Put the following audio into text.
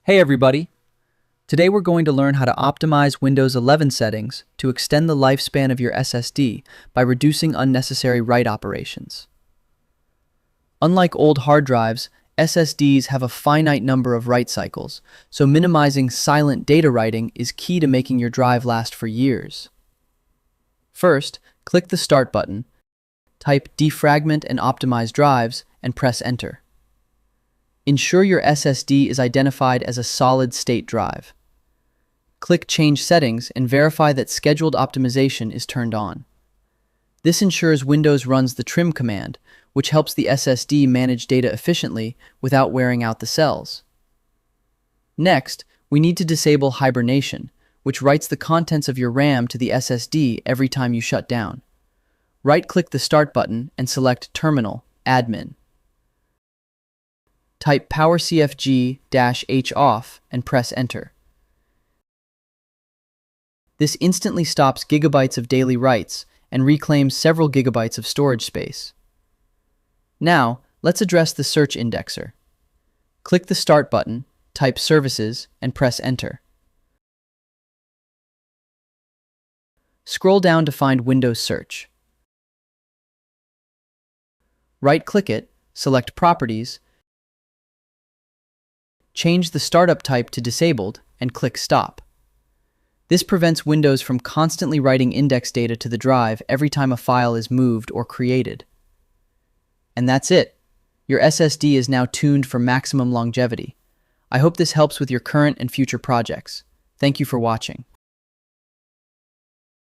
Hey everybody! Today we're going to learn how to optimize Windows 11 settings to extend the lifespan of your SSD by reducing unnecessary write operations. Unlike old hard drives, SSDs have a finite number of write cycles, so minimizing silent data writing is key to making your drive last for years. First, click the Start button, type defragment and optimize drives, and press Enter. Ensure your SSD is identified as a solid-state drive. Click Change Settings and verify that Scheduled Optimization is turned on. This ensures Windows runs the trim command, which helps the SSD manage data efficiently without wearing out the cells. Next, we need to disable hibernation, which writes the contents of your RAM to the SSD every time you shut down. Right-click the Start button and select Terminal, Admin. Type powercfg-h off and press Enter. This instantly stops gigabytes of daily writes and reclaims several gigabytes of storage space. Now, let's address the search indexer. Click the Start button, type Services, and press Enter. Scroll down to find Windows Search. Right-click it, select Properties, change the startup type to Disabled, and click Stop. This prevents Windows from constantly writing index data to the drive every time a file is moved or created. And that's it. Your SSD is now tuned for maximum longevity. I hope this helps with your current and future projects. Thank you for watching.